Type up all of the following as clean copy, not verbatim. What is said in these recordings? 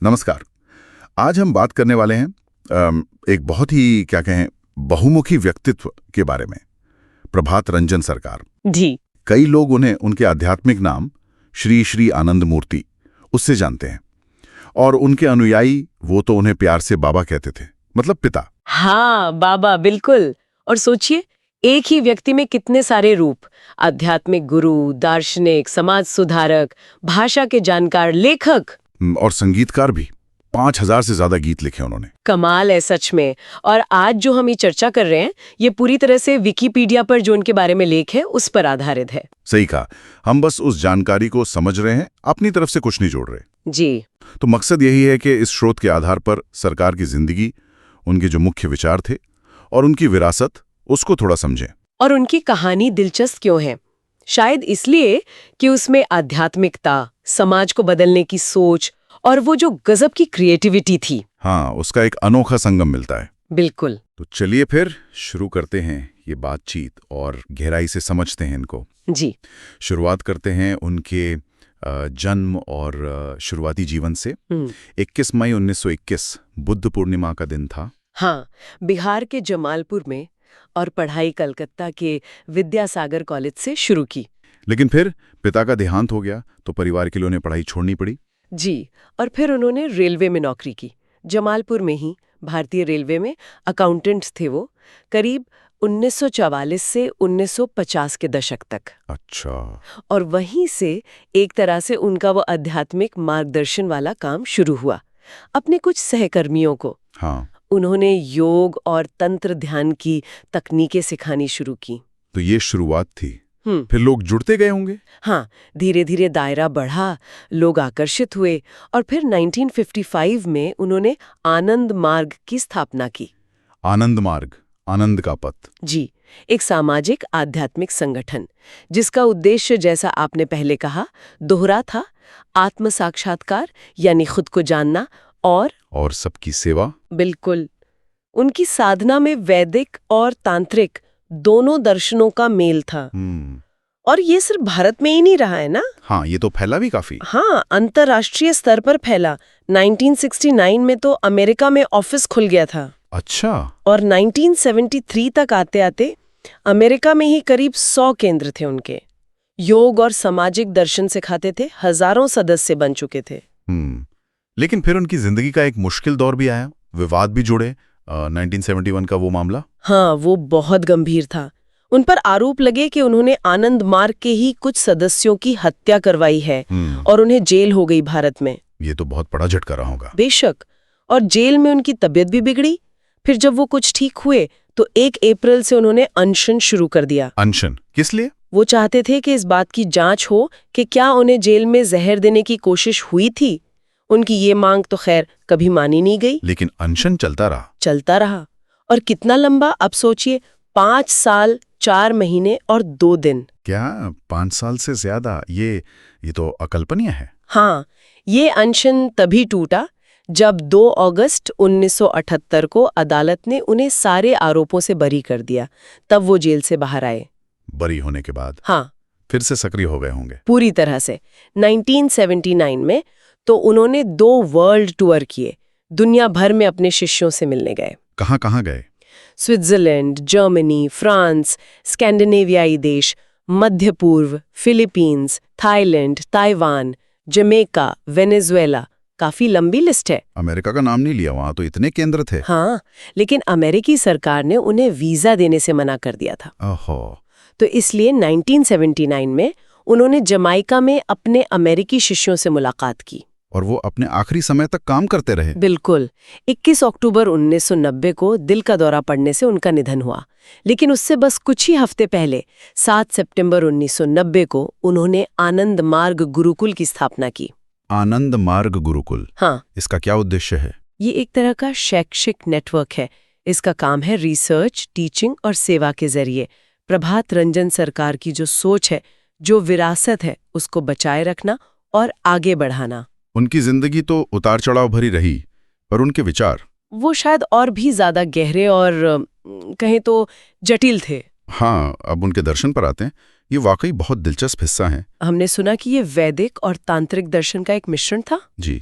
नमस्कार। आज हम बात करने वाले हैं एक बहुत ही क्या कहें बहुमुखी व्यक्तित्व के बारे में, प्रभात रंजन सरकार। जी। कई लोग उन्हें उनके आध्यात्मिक नाम श्री श्री आनंद मूर्ति उससे जानते हैं, और उनके अनुयायी वो तो उन्हें प्यार से बाबा कहते थे, मतलब पिता। हाँ, बाबा, बिल्कुल। और सोचिए, एक ही व्यक्ति में कितने सारे रूप। आध्यात्मिक गुरु, दार्शनिक, समाज सुधारक, भाषा के जानकार, लेखक। और संगीतकार भी। 5000 से ज्यादा गीत लिखे उन्होंने। कमाल है सच में। और आज जो हम ये चर्चा कर रहे हैं, ये पूरी तरह से विकिपीडिया पर जो उनके बारे में लेख है उस पर आधारित है। सही कहा। हम बस उस जानकारी को समझ रहे हैं, अपनी तरफ से कुछ नहीं जोड़ रहे। जी। तो मकसद यही है कि इस स्रोत के आधार पर सरकार की जिंदगी, उनके जो मुख्य विचार थे और उनकी विरासत, उसको थोड़ा समझें। और उनकी कहानी दिलचस्प क्यों है? शायद इसलिए कि उसमें आध्यात्मिकता, समाज को बदलने की सोच और वो जो गजब की क्रिएटिविटी थी। हाँ, उसका एक अनोखा संगम मिलता है। बिल्कुल। तो चलिए फिर शुरू करते हैं ये बातचीत और गहराई से समझते हैं इनको। जी। शुरुआत करते हैं उनके जन्म और शुरुआती जीवन से। 21 मई 1921 बुद्ध पूर्णिमा का दिन था। हाँ, बिहार के जमालपुर में, और पढ़ाई कलकत्ता के विद्यासागर कॉलेज से शुरू की। लेकिन फिर पिता का देहांत हो गया तो परिवार के लिए उन्हें पढ़ाई छोड़नी पड़ी। जी। और फिर उन्होंने रेलवे में नौकरी की, जमालपुर में ही। भारतीय रेलवे में अकाउंटेंट्स थे वो, करीब 1944 से 1950 के दशक तक। अच्छा। और वहीं से एक तरह से उनका वो आध्यात्मिक मार्गदर्शन वाला काम शुरू हुआ। अपने कुछ सहकर्मियों को हाँ, उन्होंने योग और तंत्र ध्यान की तकनीकें सिखानी शुरू की। तो ये शुरुआत थी। फिर लोग जुड़ते गए होंगे। हाँ, धीरे धीरे दायरा बढ़ा, लोग आकर्षित हुए, और फिर 1955 में उन्होंने आनंद मार्ग की स्थापना की। आनंद मार्ग, आनंद का पथ। जी, एक सामाजिक आध्यात्मिक संगठन जिसका उद्देश्य, जैसा आपने पहले कहा, दोहरा था। आत्म साक्षात्कार यानी खुद को जानना, और सबकी सेवा। बिल्कुल। उनकी साधना में वैदिक और तांत्रिक दोनों दर्शनों का मेल था। और ये सिर्फ भारत में ही नहीं रहा है ना। हाँ, ये तो फैला भी काफी। हाँ, अंतर्राष्ट्रीय स्तर पर फैला। 1969 में तो अमेरिका में ऑफिस खुल गया था। अच्छा। और 1973 तक आते आते अमेरिका में ही करीब 100 केंद्र थे उनके। योग और सामाजिक दर्शन सिखाते थे, हजारों सदस्य बन चुके थे। लेकिन फिर उनकी जिंदगी का एक मुश्किल दौर भी आया, विवाद भी जुड़े। 1971 का वो मामला। हाँ, वो बहुत गंभीर था। उन पर आरोप लगे कि उन्होंने आनंद मार्ग के ही कुछ सदस्यों की हत्या करवाई है, और उन्हें जेल हो गई भारत में। ये तो बहुत बड़ा झटका रहा होगा। बेशक। और जेल में उनकी तबीयत भी बिगड़ी। फिर जब वो कुछ ठीक हुए तो 1 अप्रैल से उन्होंने अनशन शुरू कर दिया। अनशन किस लिए? वो चाहते थे कि इस बात की जांच हो कि क्या उन्हें जेल में जहर देने की कोशिश हुई थी। उनकी ये मांग तो खैर कभी मानी नहीं गई। लेकिन अनशन चलता रहा। और कितना लंबा, अब सोचिए, 5 साल 4 महीने और 2 दिन। क्या 5 साल से ज्यादा? ये तो अकल्पनीय है। हाँ, ये अनशन तभी टूटा जब 2 अगस्त 1978 को अदालत ने उन्हें सारे आरोपों से बरी कर दिया। तब वो जेल से बाहर आए। बरी होने के बाद? हाँ, फिर से सक्रिय हो गए होंगे पूरी तरह से। 1979 में तो उन्होंने 2 वर्ल्ड टूर किए, दुनिया भर में अपने शिष्यों से मिलने गए। कहाँ गए? स्विट्जरलैंड, जर्मनी, फ्रांस, स्कैंडिनेवियाई देश, मध्य पूर्व, Philippines, Thailand, Taiwan, Jamaica, Venezuela. काफी लंबी लिस्ट है। अमेरिका का नाम नहीं लिया, वहां तो इतने केंद्र थे। हाँ, लेकिन अमेरिकी सरकार ने उन्हें वीजा देने से मना कर दिया था। ओहो। तो इसलिए 1979 में उन्होंने जमाइका में अपने अमेरिकी शिष्यों से मुलाकात की। और वो अपने आखिरी समय तक काम करते रहे। बिल्कुल। 21 अक्टूबर 1990 को दिल का दौरा पड़ने से उनका निधन हुआ। लेकिन उससे बस कुछ ही हफ्ते पहले 7 सितंबर 1990 को उन्होंने आनंद मार्ग गुरुकुल की स्थापना की। आनंद मार्ग गुरुकुल। हाँ। इसका क्या उद्देश्य है? ये एक तरह का शैक्षिक नेटवर्क है। इसका काम है रिसर्च, टीचिंग और सेवा के जरिए प्रभात रंजन सरकार की जो सोच है, जो विरासत है, उसको बचाए रखना और आगे बढ़ाना। उनकी जिंदगी तो उतार चढ़ाव भरी रही, पर उनके विचार वो शायद और भी ज्यादा गहरे और कहें तो जटिल थे। हाँ, अब उनके दर्शन पर आते हैं। ये वाकई बहुत दिलचस्प हिस्सा है। हमने सुना कि ये वैदिक और तांत्रिक दर्शन का एक मिश्रण था। जी,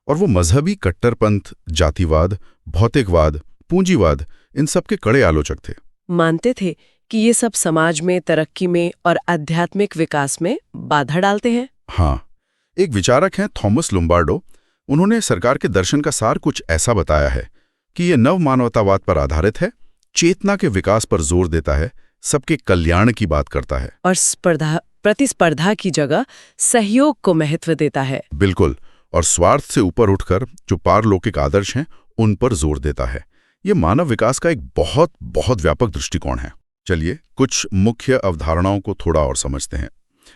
और वो मजहबी कट्टरपंथ, जातिवाद, भौतिकवाद, पूंजीवाद, इन सब के कड़े आलोचक थे। मानते थे कि ये सब समाज में, तरक्की में और आध्यात्मिक विकास में बाधा डालते हैं। हाँ, एक विचारक हैं थॉमस लुम्बार्डो। उन्होंने सरकार के दर्शन का सार कुछ ऐसा बताया है कि ये नव मानवतावाद पर आधारित है, चेतना के विकास पर जोर देता है, सबके कल्याण की बात करता है और प्रतिस्पर्धा की जगह सहयोग को महत्व देता है। बिल्कुल, और स्वार्थ से ऊपर उठकर जो पारलौकिक आदर्श हैं उन पर जोर देता है। ये मानव विकास का एक बहुत बहुत व्यापक दृष्टिकोण है। चलिए कुछ मुख्य अवधारणाओं को थोड़ा और समझते हैं।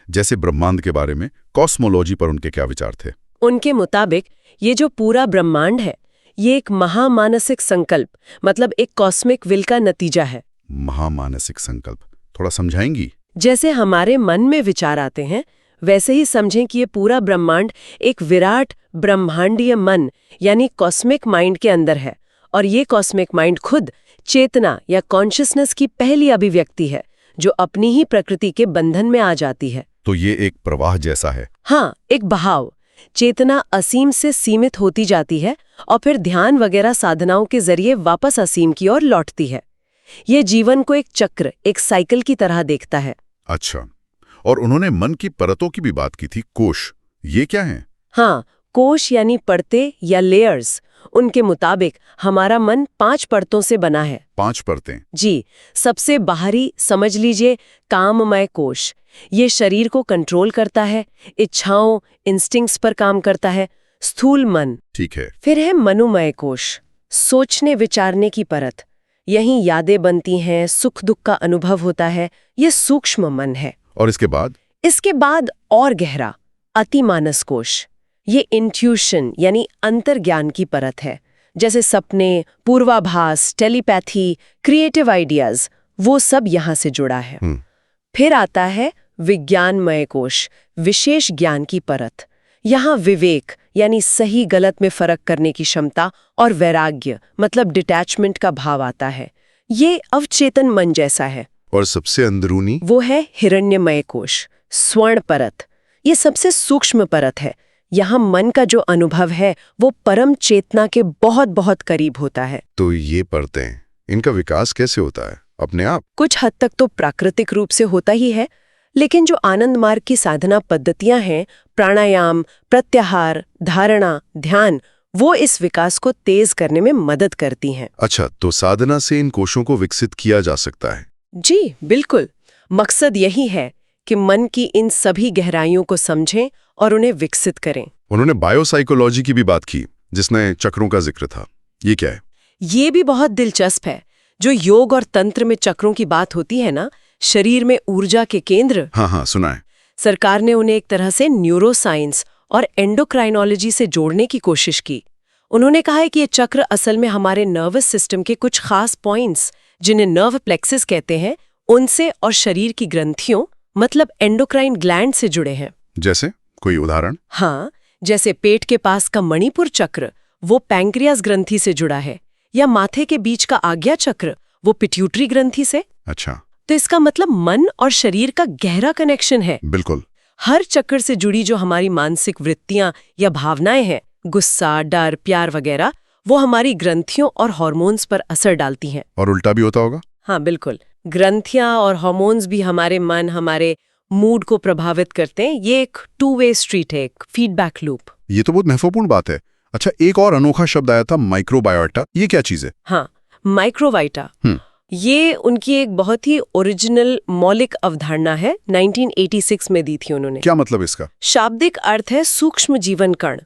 जैसे ब्रह्मांड के बारे में, कॉस्मोलॉजी पर उनके क्या विचार थे? उनके मुताबिक ये जो पूरा ब्रह्मांड है, ये एक महामानसिक संकल्प, मतलब एक कॉस्मिक विल का नतीजा है। महामानसिक संकल्प, थोड़ा समझाएंगी? जैसे हमारे मन में विचार आते हैं, वैसे ही समझें कि ये पूरा ब्रह्मांड एक विराट ब्रह्मांडीय मन यानी कॉस्मिक माइंड के अंदर है, और ये कॉस्मिक माइंड खुद चेतना या कॉन्शियसनेस की पहली अभिव्यक्ति है, जो अपनी ही प्रकृति के बंधन में आ जाती है। तो ये एक प्रवाह जैसा है। हाँ, एक बहाव। चेतना असीम से सीमित होती जाती है और फिर ध्यान वगैरह साधनाओं के जरिए वापस असीम की ओर लौटती है। ये जीवन को एक चक्र, एक साइकिल की तरह देखता है। अच्छा, और उन्होंने मन की परतों की भी बात की थी। कोश, ये क्या है? हाँ, कोश यानी परतें या लेयर्स। उनके मुताबिक हमारा मन 5 परतों से बना है। 5 परतें? जी, सबसे बाहरी समझ लीजिए काममय कोश। ये शरीर को कंट्रोल करता है, इच्छाओं, इंस्टिंक्ट्स पर काम करता है। स्थूल मन। ठीक है। फिर है मनोमय कोश, सोचने विचारने की परत। यहीं यादें बनती हैं, सुख दुख का अनुभव होता है। ये सूक्ष्म मन है। और इसके बाद? इसके बाद और गहरा अतिमानस कोश। ये इंट्यूशन यानी अंतर्ज्ञान की परत है। जैसे सपने, पूर्वाभास, टेलीपैथी, क्रिएटिव आइडियाज, वो सब यहाँ से जुड़ा है। फिर आता है विज्ञानमय कोश, विशेष ज्ञान की परत। यहाँ विवेक यानी सही गलत में फर्क करने की क्षमता और वैराग्य मतलब डिटैचमेंट का भाव आता है। ये अवचेतन मन जैसा है। और सबसे अंदरूनी? वो है हिरण्यमय कोश, स्वर्ण परत। ये सबसे सूक्ष्म परत है। यहाँ मन का जो अनुभव है वो परम चेतना के बहुत बहुत करीब होता है। तो ये परतें, इनका विकास कैसे होता है? अपने आप? कुछ हद तक तो प्राकृतिक रूप से होता ही है, लेकिन जो आनंद मार्ग की साधना पद्धतियां हैं, प्राणायाम, प्रत्याहार, धारणा, ध्यान, वो इस विकास को तेज करने में मदद करती हैं। अच्छा, तो साधना से इन कोशों को विकसित किया जा सकता है? जी बिल्कुल। मकसद यही है कि मन की इन सभी गहराइयों को समझें और उन्हें विकसित करें। उन्होंने बायोसाइकोलॉजी की भी बात की, जिसमें चक्रों का जिक्र था। ये क्या है? ये भी बहुत दिलचस्प है। जो योग और तंत्र में चक्रों की बात होती है ना, शरीर में ऊर्जा के केंद्र। हाँ, सुना है। सरकार ने उन्हें एक तरह से न्यूरोसाइंस और एंडोक्राइनोलॉजी से जोड़ने की कोशिश की। उन्होंने कहा है कि ये चक्र असल में हमारे नर्वस सिस्टम के कुछ खास पॉइंट्स, जिन्हें नर्व प्लेक्सिस कहते हैं, उनसे और शरीर की ग्रंथियों मतलब एंडोक्राइन ग्लैंड से जुड़े हैं। जैसे कोई उदाहरण? हाँ, जैसे पेट के पास का मणिपुर चक्र, वो पैंक्रियास ग्रंथि से जुड़ा है, या माथे के बीच का आज्ञा चक्र, वो पिट्यूटरी ग्रंथि से। अच्छा, तो इसका मतलब मन और शरीर का गहरा कनेक्शन है। बिल्कुल। हर चक्र से जुड़ी जो हमारी मानसिक वृत्तियां या भावनाएं हैं, गुस्सा, डर, प्यार वगैरह, वो हमारी ग्रंथियों और हार्मोन्स पर असर डालती हैं। और उल्टा भी होता होगा? हाँ बिल्कुल। ग्रंथियां और हार्मोन्स भी हमारे मन, हमारे मूड को प्रभावित करते हैं। ये एक 2 वे स्ट्रीट है, एक फीडबैक लूप। ये तो बहुत महत्वपूर्ण बात है। अच्छा, एक और अनोखा शब्द आया था, माइक्रोबायोटा। ये क्या चीज है? हाँ, माइक्रोबायोटा। ये उनकी एक बहुत ही ओरिजिनल मौलिक अवधारणा है, 1986 में दी थी उन्होंने। क्या मतलब इसका? शाब्दिक अर्थ है सूक्ष्म जीवन कण।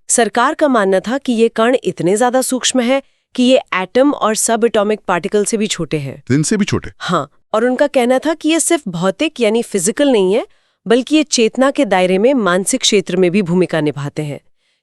सरकार का मानना था कि ये कण इतने ज्यादा सूक्ष्म है कि ये एटम और सब एटॉमिक पार्टिकल से भी छोटे हैं। इनसे भी छोटे? हाँ, और उनका कहना था कि ये सिर्फ भौतिक यानी फिजिकल नहीं है, बल्कि ये चेतना के दायरे में मानसिक क्षेत्र में भी भूमिका निभाते हैं।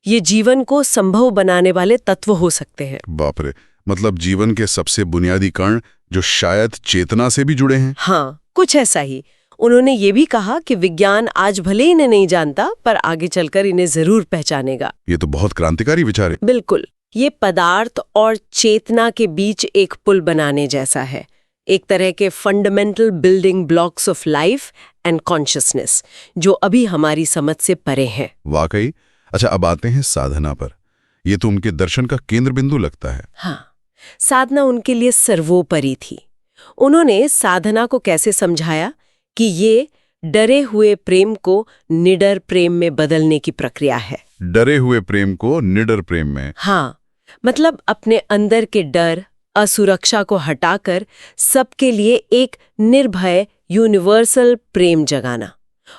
ये जीवन को संभव बनाने वाले तत्व हो सकते हैं। बाप रे, मतलब जीवन के सबसे बुनियादी कण जो शायद चेतना से भी जुड़े हैं। हाँ, कुछ ऐसा ही। उन्होंने ये भी कहा कि विज्ञान आज भले इन्हें नहीं जानता, पर आगे चलकर इन्हें जरूर पहचानेगा। ये तो बहुत क्रांतिकारी विचार है। बिल्कुल। ये पदार्थ और चेतना के बीच एक पुल बनाने जैसा है, एक तरह के fundamental building blocks of life and consciousness, जो अभी हमारी समझ से परे हैं। वाकई। अच्छा, अब आते हैं साधना पर। ये तो उनके दर्शन का केंद्र बिंदु लगता है। हाँ, साधना उनके लिए सर्वोपरि थी। उन्होंने साधना को कैसे समझाया कि ये डरे हुए प्रेम को निडर प्रेम में बदलने की प्रक्रिया है। डरे हुए प्रेम को निडर प्रेम में। हाँ, मतलब अपने अंदर के डर, असुरक्षा को हटाकर सबके लिए एक निर्भय यूनिवर्सल प्रेम जगाना।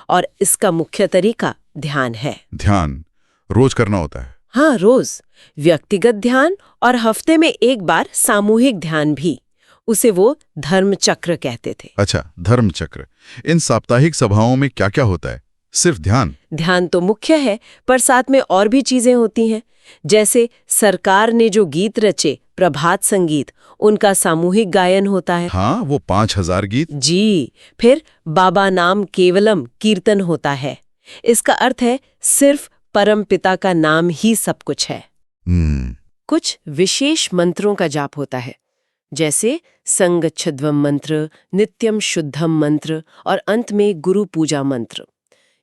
और इसका मुख्य तरीका ध्यान है। ध्यान रोज करना होता है? हाँ, रोज व्यक्तिगत ध्यान और हफ्ते में एक बार सामूहिक ध्यान भी। उसे वो धर्म चक्र कहते थे। अच्छा, धर्म चक्र। इन साप्ताहिक सभाओं में क्या क्या होता है? सिर्फ ध्यान? ध्यान तो मुख्य है, पर साथ में और भी चीजें होती हैं। जैसे सरकार ने जो गीत रचे, प्रभात संगीत, उनका सामूहिक गायन होता है। हाँ, वो 5000 गीत। जी। फिर बाबा नाम केवलम कीर्तन होता है। इसका अर्थ है सिर्फ परमपिता का नाम ही सब कुछ है। कुछ विशेष मंत्रों का जाप होता है, जैसे संगच्छध्वम मंत्र, नित्यम शुद्धम मंत्र और अंत में गुरु पूजा मंत्र।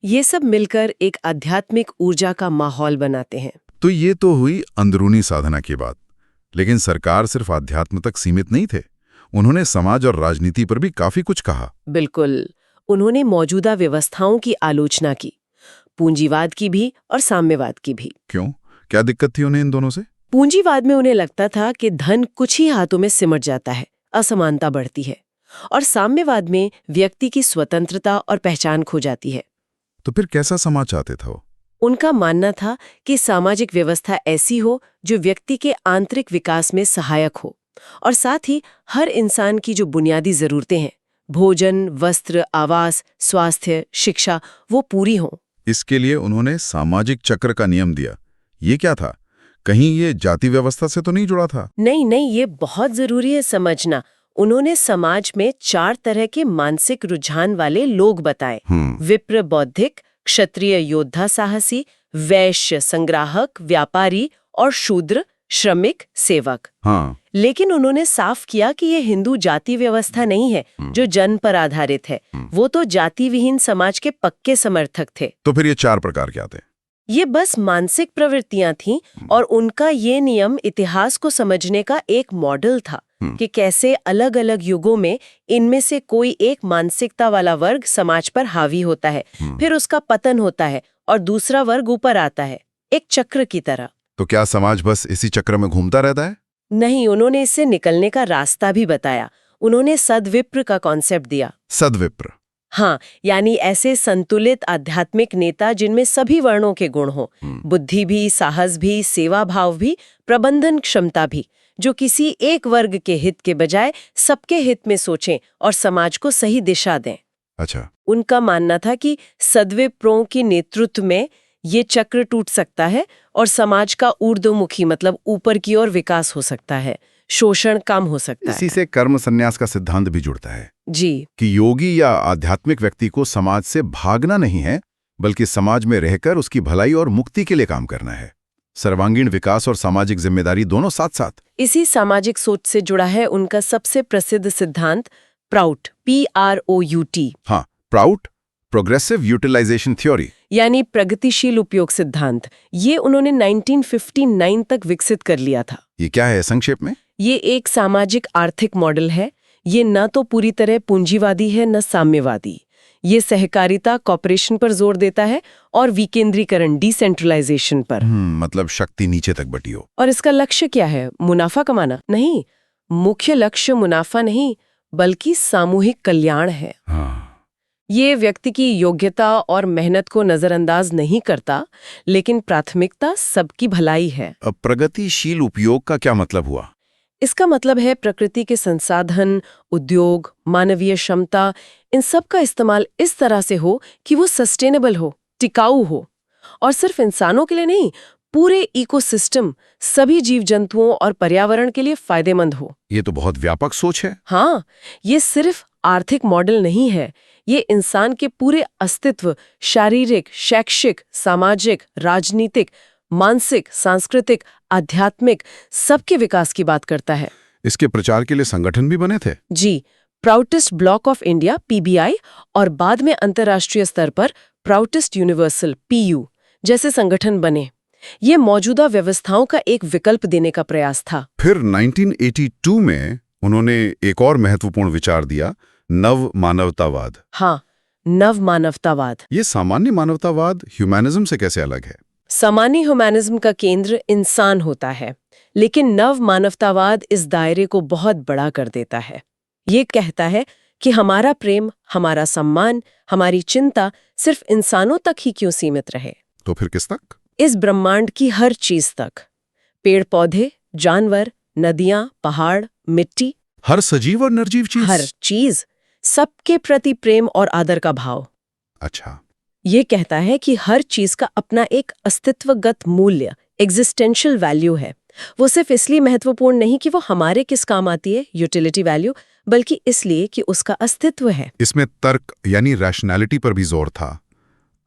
ये सब मिलकर एक आध्यात्मिक ऊर्जा का माहौल बनाते हैं। तो ये तो हुई अंदरूनी साधना की बात। लेकिन सरकार सिर्फ अध्यात्म तक सीमित नहीं थे। उन्होंने समाज और राजनीति पर भी काफी कुछ कहा। बिल्कुल। उन्होंने मौजूदा व्यवस्थाओं की आलोचना की, पूंजीवाद की भी और साम्यवाद की भी। क्यों? क्या दिक्कत थी उन्हें इन दोनों से? पूंजीवाद में उन्हें लगता था कि धन कुछ ही हाथों में सिमट जाता है, असमानता बढ़ती है। और साम्यवाद में व्यक्ति की स्वतंत्रता और पहचान खो जाती है। तो फिर कैसा समाज चाहते था वो? उनका मानना था कि सामाजिक व्यवस्था ऐसी हो जो व्यक्ति के आंतरिक विकास में सहायक हो और साथ ही हर इंसान की जो बुनियादी जरूरतें हैं, भोजन, वस्त्र, आवास, स्वास्थ्य, शिक्षा, वो पूरी हों। इसके लिए उन्होंने सामाजिक चक्र का नियम दिया। ये क्या था? कहीं ये जाति व्यवस्था से तो नहीं जुड़ा था? नहीं, ये बहुत जरूरी है समझना। उन्होंने समाज में 4 तरह के मानसिक रुझान वाले लोग बताए। विप्र बौद्धिक, क्षत्रिय योद्धा साहसी, वैश्य संग्राहक व्यापारी और शूद्र श्रमिक सेवक। हाँ। लेकिन उन्होंने साफ किया कि ये हिंदू जाति व्यवस्था नहीं है जो जन्म पर आधारित है। वो तो जाति विहीन समाज के पक्के समर्थक थे। तो फिर ये 4 प्रकार क्या थे? ये बस मानसिक प्रवृत्तियां थीं और उनका ये नियम इतिहास को समझने का एक मॉडल था कि कैसे अलग अलग युगों में इनमें से कोई एक मानसिकता वाला वर्ग समाज पर हावी होता है, फिर उसका पतन होता है और दूसरा वर्ग ऊपर आता है, एक चक्र की तरह। तो क्या समाज बस इसी चक्र में घूमता रहता है? नहीं, उन्होंने इससे निकलने का रास्ता भी बताया। उन्होंने सद्विप्र का कॉन्सेप्ट दिया। सद्विप्र? हाँ, यानी ऐसे संतुलित आध्यात्मिक नेता जिनमें सभी वर्णों के गुण हो, बुद्धि भी, साहस भी, सेवा भाव भी, प्रबंधन क्षमता भी, जो किसी एक वर्ग के हित के बजाय सबके हित में सोचें और समाज को सही दिशा दें। अच्छा। उनका मानना था कि सद्विप्रों के नेतृत्व में ये चक्र टूट सकता है और समाज का ऊर्ध्वमुखी मतलब ऊपर की ओर विकास हो सकता है, शोषण कम हो सकता है। इसी से कर्म संन्यास का सिद्धांत भी जुड़ता है जी, कि योगी या आध्यात्मिक व्यक्ति को समाज से भागना नहीं है, बल्कि समाज में रहकर उसकी भलाई और मुक्ति के लिए काम करना है। सर्वांगीण विकास और सामाजिक जिम्मेदारी दोनों साथ साथ। इसी सामाजिक सोच से जुड़ा है उनका सबसे प्रसिद्ध सिद्धांत प्राउट, PROUT। हाँ, प्राउट, प्रोग्रेसिव यूटिलाइजेशन थ्योरी, यानी प्रगतिशील उपयोग सिद्धांत। ये उन्होंने 1959 तक विकसित कर लिया था। ये क्या है संक्षेप में? ये एक सामाजिक आर्थिक मॉडल है। ये न तो पूरी तरह पूंजीवादी है न साम्यवादी। ये सहकारिता, कॉपरेशन पर जोर देता है और विकेंद्रीकरण, डिसेंट्रलाइजेशन पर। मतलब शक्ति नीचे तक बटी हो। और इसका लक्ष्य क्या है? मुनाफा कमाना नहीं। मुख्य लक्ष्य मुनाफा नहीं, बल्कि सामूहिक कल्याण है। हाँ। ये व्यक्ति की योग्यता और मेहनत को नजरअंदाज नहीं करता, लेकिन प्राथमिकता सबकी भलाई है। अब प्रगतिशील उपयोग का क्या मतलब हुआ? इसका मतलब है प्रकृति के संसाधन, उद्योग, मानवीय क्षमता, इन सब का इस्तेमाल इस तरह से हो कि वो सस्टेनेबल हो, टिकाऊ हो, और सिर्फ इंसानों के लिए नहीं, पूरे इकोसिस्टम, सभी जीव जंतुओं और पर्यावरण के लिए फायदेमंद हो। ये तो बहुत व्यापक सोच है। हाँ, ये सिर्फ आर्थिक मॉडल नहीं है, ये इंसान के पूरे अस्तित्व, शारीरिक, शैक्षिक, सामाजिक, राजनीतिक, मानसिक, सांस्कृतिक, आध्यात्मिक, सबके विकास की बात करता है। इसके प्रचार के लिए संगठन भी बने थे? जी, Proutist bloc of India PBI और बाद में अंतर्राष्ट्रीय स्तर पर प्राउटिस्ट यूनिवर्सल PU जैसे संगठन बने। ये मौजूदा व्यवस्थाओं का एक विकल्प देने का प्रयास था। फिर 1982 में उन्होंने एक और महत्वपूर्ण विचार दिया, नव मानवतावाद। हाँ, नव मानवतावाद। ये सामान्य मानवतावाद ह्यूमैनिज्म से कैसे अलग है? सामान्य ह्यूमैनिज्म का केंद्र इंसान होता है, लेकिन नव मानवतावाद इस दायरे को बहुत बड़ा कर देता है। ये कहता है कि हमारा प्रेम, हमारा सम्मान, हमारी चिंता सिर्फ इंसानों तक ही क्यों सीमित रहे? तो फिर किस तक? इस ब्रह्मांड की हर चीज तक। पेड़ पौधे, जानवर, नदियां, पहाड़, मिट्टी, हर सजीव और निर्जीव चीज? हर चीज, सबके प्रति प्रेम और आदर का भाव। अच्छा। ये कहता है कि हर चीज का अपना एक अस्तित्वगत मूल्य, एग्जिस्टेंशियल वैल्यू है। वो सिर्फ इसलिए महत्वपूर्ण नहीं कि वो हमारे किस काम आती है, यूटिलिटी वैल्यू, बल्कि इसलिए कि उसका अस्तित्व है। इसमें तर्क यानी रैशनैलिटी पर भी जोर था।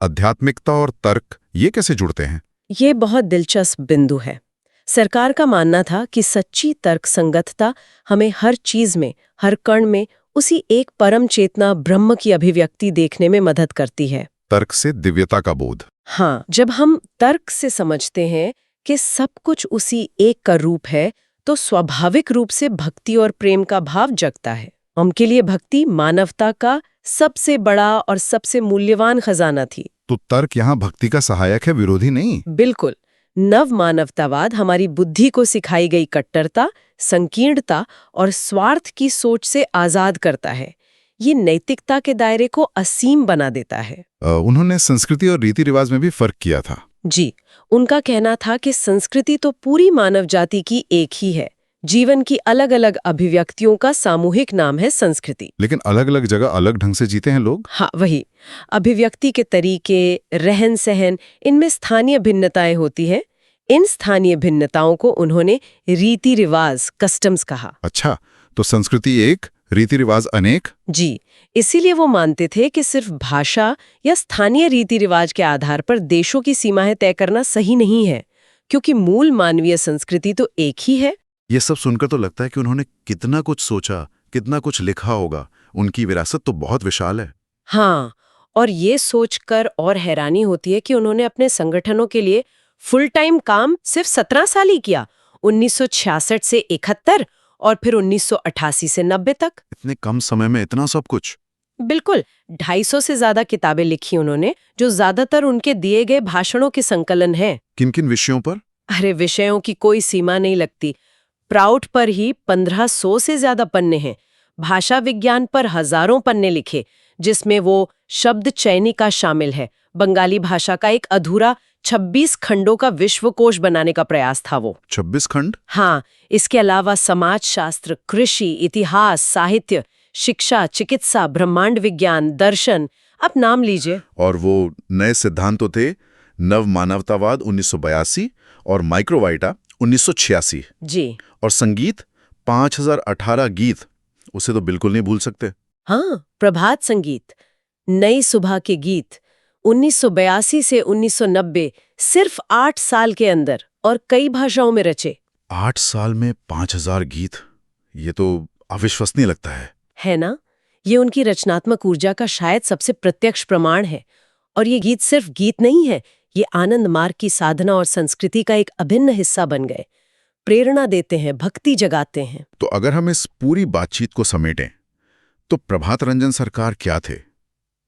आध्यात्मिकता और तर्क ये कैसे जुड़ते हैं? ये बहुत दिलचस्प बिंदु है। सरकार का मानना था कि सच्ची तर्क संगतता हमें हर चीज में, हर कण में उसी एक परम चेतना ब्रह्म की अभिव्यक्ति देखने में मदद करती है। तर्क से दिव्यता का बोध। हाँ, जब हम तर्क से समझते हैं कि सब कुछ उसी एक का रूप है, तो स्वाभाविक रूप से भक्ति और प्रेम का भाव जगता है। उनके लिए भक्ति मानवता का सबसे बड़ा और सबसे मूल्यवान खजाना थी। तो तर्क यहाँ भक्ति का सहायक है, विरोधी नहीं? बिल्कुल। नव मानवतावाद हमारी बुद्धि को सिखाई गई कट्टरता, संकीर्णता और स्वार्थ की सोच से आजाद करता है। ये नैतिकता के दायरे को असीम बना देता है। उन्होंने संस्कृति और रीति रिवाज में भी फर्क किया था। जी, उनका कहना था कि संस्कृति तो पूरी मानव जाति की एक ही है। जीवन की अलग अलग अभिव्यक्तियों का सामूहिक नाम है संस्कृति। लेकिन अलग अलग जगह अलग ढंग से जीते हैं लोग। हाँ, वही। अभिव्यक्ति के तरीके, रहन सहन, इनमें स्थानीय भिन्नताएं होती हैं। इन स्थानीय भिन्नताओं को उन्होंने रीति रिवाज, कस्टम्स कहा। अच्छा, तो संस्कृति एक, रीति रिवाज अनेक। जी, इसीलिए वो मानते थे कि सिर्फ भाषा या स्थानीय रीति रिवाज के आधार पर देशों की सीमाएं तय करना सही नहीं है, क्योंकि मूल मानवीय संस्कृति तो एक ही है। ये सब सुनकर तो लगता है कि उन्होंने कितना कुछ सोचा, कितना कुछ लिखा होगा। उनकी विरासत तो बहुत विशाल है। हाँ, और ये सोचकर और हैरानी होती है कि उन्होंने अपने संगठनों के लिए फुल टाइम काम सिर्फ 17 साल ही किया, 1966 से 71 और फिर 1988 से 90 तक। इतने कम समय में इतना सब कुछ? बिल्कुल। 250 से ज्यादा किताबें लिखी उन्होंने, जो ज्यादातर उनके दिए गए भाषणों के संकलन हैं। किन किन विषयों पर? अरे, विषयों की कोई सीमा नहीं लगती। प्राउड पर ही 1500 से ज्यादा पन्ने हैं। भाषा विज्ञान पर हजारों पन्ने लिखे, जिसमें वो शब्द चयनिका शामिल है। बंगाली भाषा का एक अधूरा 26 खंडों का विश्वकोश बनाने का प्रयास था वो। 26 खंड? हाँ, इसके अलावा समाजशास्त्र, कृषि, इतिहास, साहित्य, शिक्षा, चिकित्सा, ब्रह्मांड विज्ञान, दर्शन, आप नाम लीजिए। और वो नए सिद्धांतों थे नव मानवतावाद 1982 और माइक्रोवाइटा 1986। जी। और संगीत 5018 गीत, उसे तो बिल्कुल नहीं भूल सकते। हाँ, प्रभात संगीत, नई सुबह के गीत, 1982 से 1990, सिर्फ 8 साल के अंदर, और कई भाषाओं में रचे। 8 साल में 5000 गीत, ये तो अविश्वसनीय लगता है ना? ये उनकी रचनात्मक ऊर्जा का शायद सबसे प्रत्यक्ष प्रमाण है। और ये गीत सिर्फ गीत नहीं है, ये आनंद मार्ग की साधना और संस्कृति का एक अभिन्न हिस्सा बन गए। प्रेरणा देते हैं, भक्ति जगाते हैं। तो अगर हम इस पूरी बातचीत को समेटें, तो प्रभात रंजन सरकार क्या थे?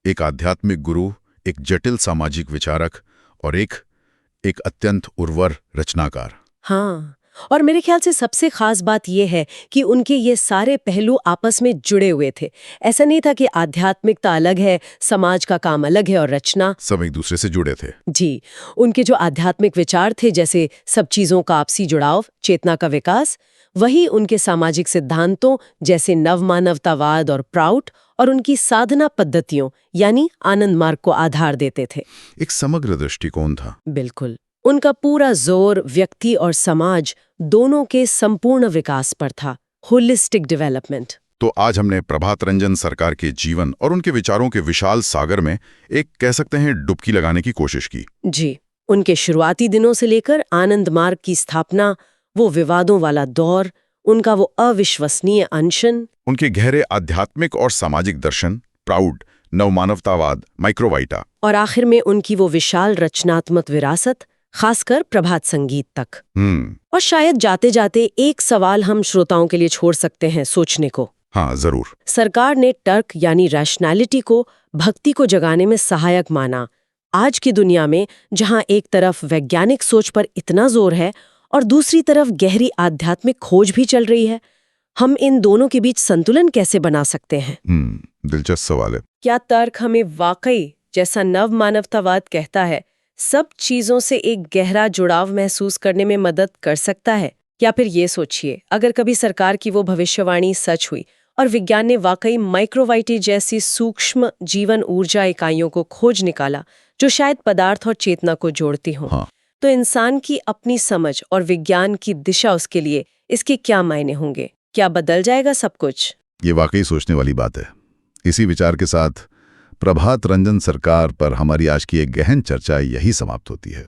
एक आध्यात्मिक गुरु, एक जटिल सामाजिक विचारक और एक अत्यंत उर्वर रचनाकार। हाँ, और मेरे ख्याल से सबसे खास बात यह है कि उनके ये सारे पहलू आपस में जुड़े हुए थे। ऐसा नहीं था कि आध्यात्मिकता अलग है, समाज का काम अलग है और रचना। सब एक दूसरे से जुड़े थे। जी, उनके जो आध्यात्मिक विचार थे, जैसे सब चीजों का आपसी जुड़ाव, चेतना का विकास, वही उनके सामाजिक सिद्धांतों जैसे नवमानवतावाद और प्राउड, और उनकी साधना पद्धतियों यानी आनंद मार्ग को आधार देते थे। एक समग्र दृष्टिकोण था। बिल्कुल। उनका पूरा जोर व्यक्ति और समाज दोनों के संपूर्ण विकास पर था, होलिस्टिक डेवलपमेंट। तो आज हमने प्रभात रंजन सरकार के जीवन और उनके विचारों के विशाल सागर में एक, कह सकते हैं, डुबकी लगाने की कोशिश की। जी, उनके शुरुआती दिनों से लेकर आनंद मार्ग की स्थापना, वो विवादों वाला दौर, उनका वो अविश्वसनीय अनशन, उनके गहरे आध्यात्मिक और सामाजिक दर्शन, प्राउड, नवमानवतावाद, माइक्रोवाइटा, और आखिर में उनकी वो विशाल रचनात्मक विरासत, खासकर प्रभात संगीत तक। हम्म। और शायद जाते जाते एक सवाल हम श्रोताओं के लिए छोड़ सकते हैं सोचने को। हाँ, जरूर। सरकार ने तर्क यानी रैशनैलिटी को भक्ति को जगाने में सहायक माना। आज की दुनिया में जहां एक तरफ वैज्ञानिक सोच पर इतना जोर है और दूसरी तरफ गहरी आध्यात्मिक खोज भी चल रही है, हम इन दोनों के बीच संतुलन कैसे बना सकते हैं? दिलचस्प सवाल है। क्या तर्क हमें वाकई, जैसा नव मानवतावाद कहता है, सब चीजों से एक गहरा जुड़ाव महसूस करने में मदद कर सकता है? या फिर ये सोचिए, अगर कभी सरकार की वो भविष्यवाणी सच हुई और विज्ञान ने वाकई माइक्रोवाइटी जैसी सूक्ष्म जीवन ऊर्जा इकाइयों को खोज निकाला जो शायद पदार्थ और चेतना को जोड़ती हों, हाँ। तो इंसान की अपनी समझ और विज्ञान की दिशा उसके लिए इसके क्या मायने होंगे? क्या बदल जाएगा सब कुछ? ये वाकई सोचने वाली बात है। इसी विचार के साथ प्रभात रंजन सरकार पर हमारी आज की एक गहन चर्चा यही समाप्त होती है।